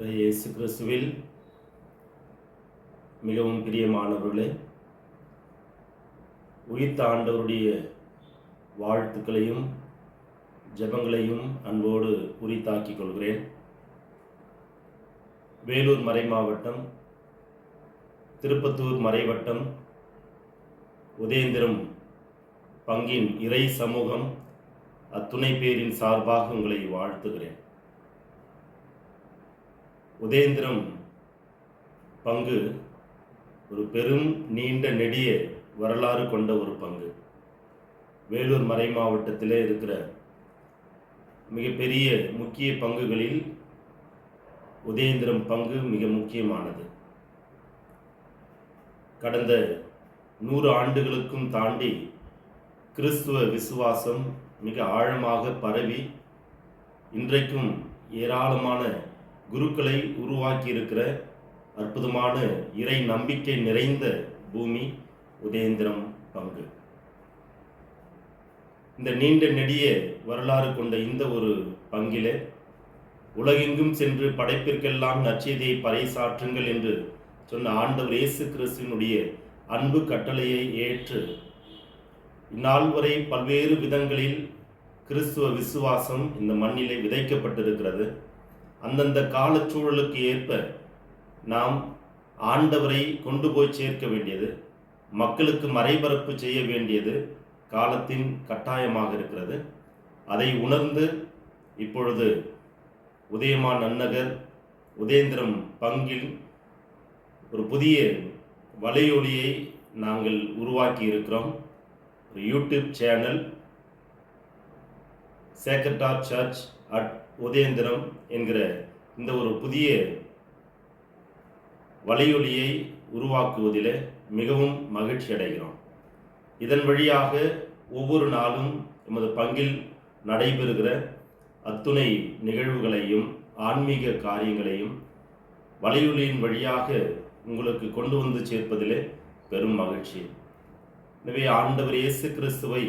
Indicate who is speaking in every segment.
Speaker 1: இயேசு கிறிஸ்துவில் மிகவும் பிரியமானவர்களே, உயிர்த்த ஆண்டவருடைய வாழ்த்துக்களையும் ஜெபங்களையும் அன்போடு உரித்தாக்கிக் கொள்கிறேன். வேலூர் மறைமாவட்டம், திருப்பத்தூர் மறைவட்டம், உதயந்திரம் பங்கின் இறை சமூகம் அத்துணை பேரின் சார்பாக உங்களை வாழ்த்துகிறேன். உதயந்திரம் பங்கு ஒரு பெரும் நீண்ட நெடிய வரலாறு கொண்ட ஒரு பங்கு. வேலூர் மறை மாவட்டத்திலே இருக்கிற மிகப்பெரிய முக்கிய பங்குகளில் உதயந்திரம் பங்கு மிக முக்கியமானது. கடந்த 100 ஆண்டுகளுக்கும் தாண்டி கிறிஸ்துவ விசுவாசம் மிக ஆழமாக பரவி இன்றைக்கும் ஏராளமான குருக்களை உருவாக்கி இருக்கிற அற்புதமான இறை நம்பிக்கை நிறைந்த பூமி உதயந்திரம் பங்கு. இந்த நீண்ட நெடிய வரலாறு கொண்ட இந்த ஒரு பங்கிலே உலகெங்கும் சென்று படைப்பிற்கெல்லாம் நற்செய்தியை பறைசாற்றுங்கள் என்று சொன்ன ஆண்டவர் இயேசு கிறிஸ்துவினுடைய அன்பு கட்டளையை ஏற்று இந்நாள் வரை பல்வேறு விதங்களில் கிறிஸ்துவ விசுவாசம் இந்த மண்ணிலே விதைக்கப்பட்டிருக்கிறது. அந்தந்த காலச்சூழலுக்கு ஏற்ப நாம் ஆண்டவரை கொண்டு போய் சேர்க்க வேண்டியது, மக்களுக்கு மறைபரப்பு செய்ய வேண்டியது காலத்தின் கட்டாயமாக இருக்கிறது. அதை உணர்ந்து இப்பொழுது உதயமா நன்னகர் உதயந்திரம் பங்கில் ஒரு புதிய வலையொலியை நாங்கள் உருவாக்கி இருக்கிறோம். ஒரு YouTube channel sacred heart church at Udhayanthiram என்கிற இந்த ஒரு புதிய வலையொலியை உருவாக்குவதில் மிகவும் மகிழ்ச்சி அடைகிறோம். இதன் வழியாக ஒவ்வொரு நாளும் எமது பங்கில் நடைபெறுகிற அத்துணை நிகழ்வுகளையும் ஆன்மீக காரியங்களையும் வலையொலியின் வழியாக உங்களுக்கு கொண்டு வந்து சேர்ப்பதிலே பெரும் மகிழ்ச்சி. எனவே ஆண்டவர் இயேசு கிறிஸ்துவை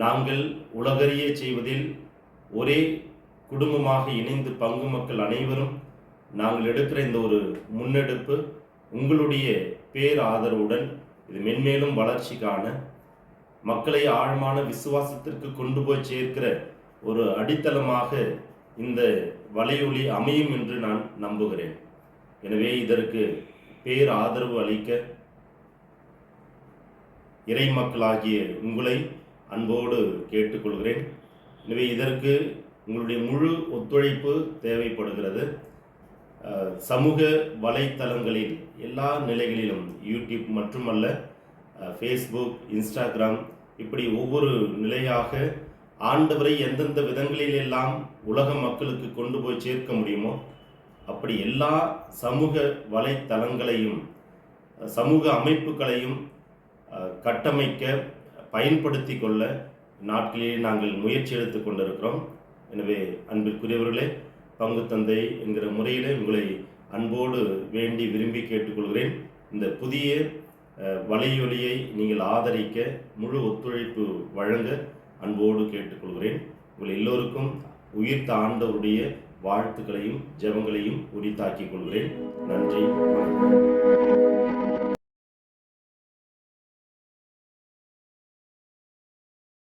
Speaker 1: நாங்கள் உலகறிய செய்வதில் ஒரே குடும்பமாக இணைந்து பங்கு மக்கள் அனைவரும் நாங்கள் எடுக்கிற இந்த ஒரு முன்னெடுப்பு உங்களுடைய பேர் ஆதரவுடன் இது மென்மேலும் வளர்ச்சி காண மக்களை ஆழமான விசுவாசத்திற்கு கொண்டு போய் சேர்க்கிற ஒரு அடித்தளமாக இந்த வலையொலி அமையும் என்று நான் நம்புகிறேன். எனவே இதற்கு பேர் ஆதரவு அளிக்க இறை மக்களாகிய உங்களை அன்போடு கேட்டுக்கொள்கிறேன். எனவே இதற்கு உங்களுடைய முழு ஒத்துழைப்பு தேவைப்படுகிறது. சமூக வலைத்தளங்களில் எல்லா நிலைகளிலும் யூடியூப் மட்டுமல்ல, ஃபேஸ்புக், இன்ஸ்டாகிராம் இப்படி ஒவ்வொரு நிலையாக ஆண்டவரை எந்தெந்த விதங்களில் எல்லாம் உலக மக்களுக்கு கொண்டு போய் சேர்க்க முடியுமோ அப்படி எல்லா சமூக வலைத்தளங்களையும் சமூக அமைப்புகளையும் கட்டமைக்க பயன்படுத்தி கொள்ள நாட்களில் நாங்கள் முயற்சி எடுத்து கொண்டிருக்கிறோம். எனவே அன்பிற்குரியவர்களே, பங்கு தந்தை என்கிற முறையில் உங்களை அன்போடு வேண்டி விரும்பி கேட்டுக்கொள்கிறேன். இந்த புதிய வலையொலியை நீங்கள் ஆதரிக்க முழு ஒத்துழைப்பு வழங்க அன்போடு கேட்டுக்கொள்கிறேன். உங்கள் எல்லோருக்கும் உயிர்த்த ஆண்டவருடைய வாழ்த்துக்களையும் ஜெபங்களையும் உரித்தாக்கிக் கொள்கிறேன். நன்றி, வணக்கம்.